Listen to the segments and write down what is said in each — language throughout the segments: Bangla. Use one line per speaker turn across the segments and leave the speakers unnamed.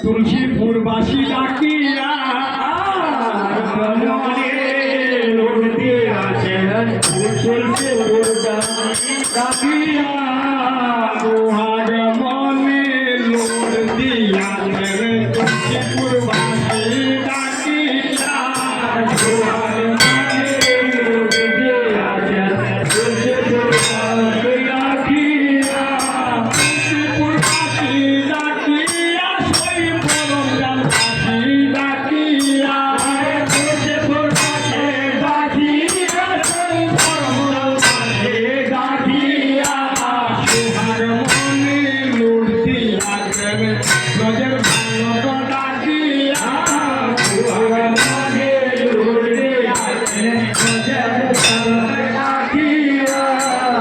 তুলসীপুরবাসী ডাকিয়া লড়তে আছেন ডাকিয়া সোহাগ মনে লোড় দিয়াছেন তুলসীপুরবাসী ডাকিয়া সোহাগ মনে লোড় দিয়াছেন তুলসীপুরবাসী ডাকিয়া তুলসীপুরবাসী ডাকিয়া সই পরম জানবাসী ডাকিয়া তুলসীপুরবাসী ডাকিয়া সই পরম জানবাসী ডাকিয়া সোহাগ মনে লোড় দিয়াছেন ব্রজের বালক ডাকিয়া সোহাগ মনে লোড় দিয়াছেন ব্রজের বালক ডাকিয়া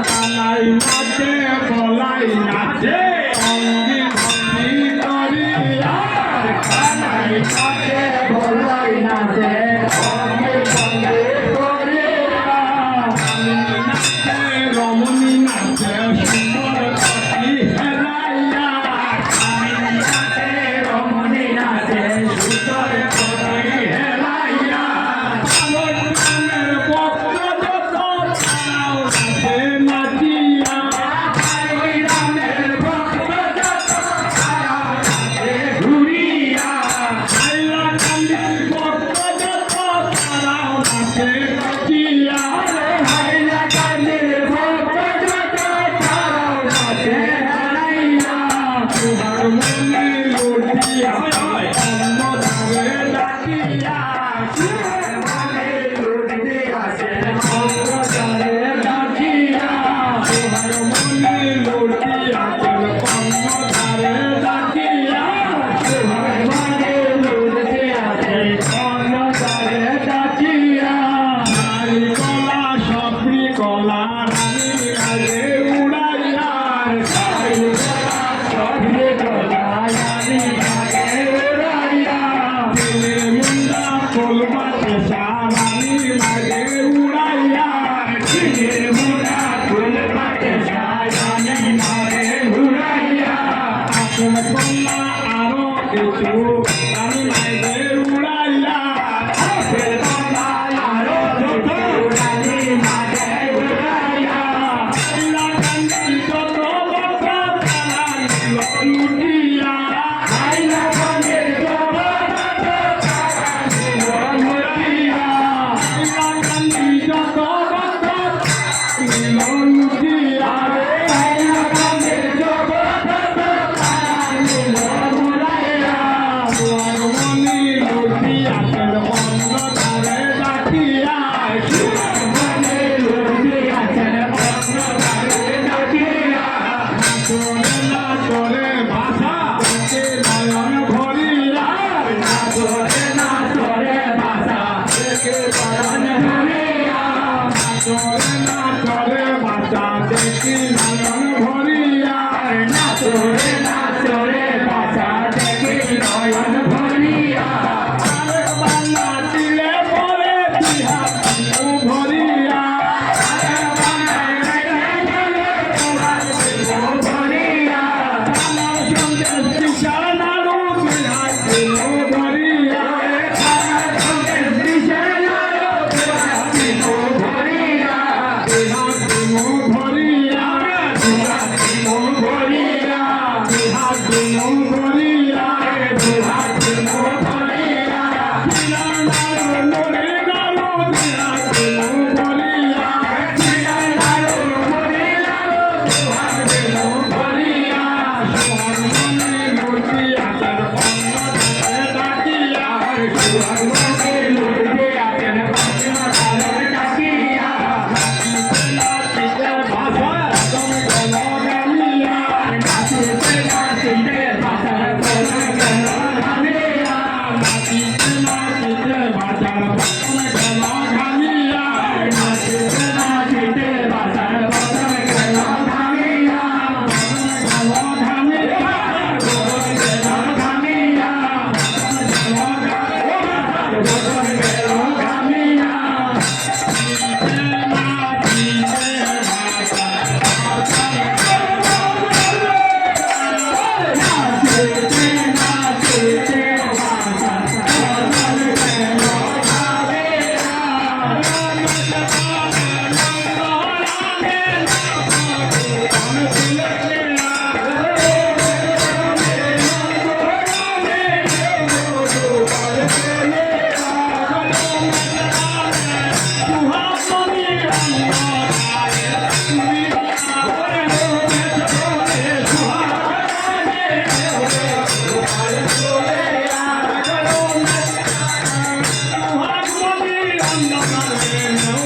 কালাই নাচে বলাই নাচে অঙ্গি ভঙ্গি করিয়া কালাই নাচে বলাই নাচে অঙ্গি ভঙ্গি করিয়া কালী নাচে রমণী নাচে সুন্দর কটি হেলাইয়া কালী নাচে রমণী নাচে সুন্দর কটি হেলাইয়া পালক নামের ভক্ত যত তারাও নাচে নাচিয়া পালক নামের ভক্ত যত তারাও নাচে ঘুরিয়া হাইলা কান্দির ভক্ত যত তারাও নাচে নাচিয়া হাইলা কান্দির ভক্ত যত তারাও নাচে হারাইয়া সোহাগ মনে লোড় দিয়াছেন অন্য ধারে ডাকিয়া সোহাগ মনে লোড় দিয়াছেন অন্য ধারে ডাকিয়া সোহাগ মনে লোড় দিয়াছেন অন্য ধারে ডাকিয়া সোহাগ মনে লোড় দিয়াছেন অন্য ধারে ডাকিয়া নারী কলা সপ্রি কলা রানী রাজে উড়াইয়া নারী কলা সপ্রি কলা রানী রাজে উড়াইয়া দিলের মুন্ডা ফুলবাতে রানী রাজে উড়াইয়া দিলের মুন্ডা ফুলবাতে রানী রাজে উড়াইয়া আসল কন্যা আরো কিছু রানী রাজে উড়াইয়া আসল কন্যা আরো কিছু রানী রাজে উড়াইয়া হাইলা কান্দি যত ভক্ত তারা নিল লুটিয়া হাইলা কান্দি যত ভক্ত তারা নিল লুটিয়া হাইলা কান্দি যত ভক্ত নিল লুটিয়া হাইলা কান্দি যত ভক্ত তারা নিল লুটাইয়া সোহাগ মনে লোড় দিয়াছেন অন্য ধারে ডাকিয়া সোহাগ মনে লোড় দিয়াছেন অন্য ধারে ডাকিয়া নাচরে নাচরে ভাষা দেখে নয়ন ভরিয়া নাচরে নাচরে ভাষা দেখে নয়ন ভরিয়া নাচরে নাচরে ভাষা দেখে নয়ন ভরিয়া নাচরে নাচরে ভাষা দেখে নয়ন ভরিয়া আরেক বার নাচিলে পরে বিহা বিহু ভরিয়া আরেক বার নাচিলে পরে বিহু ভরিয়া আমার সঙ্গে বিছানারও বিহা বিহু ভরিয়া আমার সঙ্গে বিছানারও বিহা বিহু ভরিয়া বিহা বিহু ভরিয়া বিহা বিহু ভরিয়া বিহা বিহু ভরিয়া বিহা বিহু ভরিয়া বিনানারো লোড়ে নারো বিহা বিহু ভরিয়া বিনানারো লোড়ে নারো বিহা বিহু ভরিয়া সোহাগ মনে লোড় দিয়াছেন অন্য ধারে ডাকিয়া সোহাগ মনে লোড় দিয়াছেন অন্য ধারে ডাকিয়া নাচিতে নাচিতে ভাষা তুমি গল গালিয়া নাচিতে নাচিতে ভাষা তুমি গল গালিয়া নাচিতে নাচিতে ভাষা তুমি গল গালিয়া নৌকা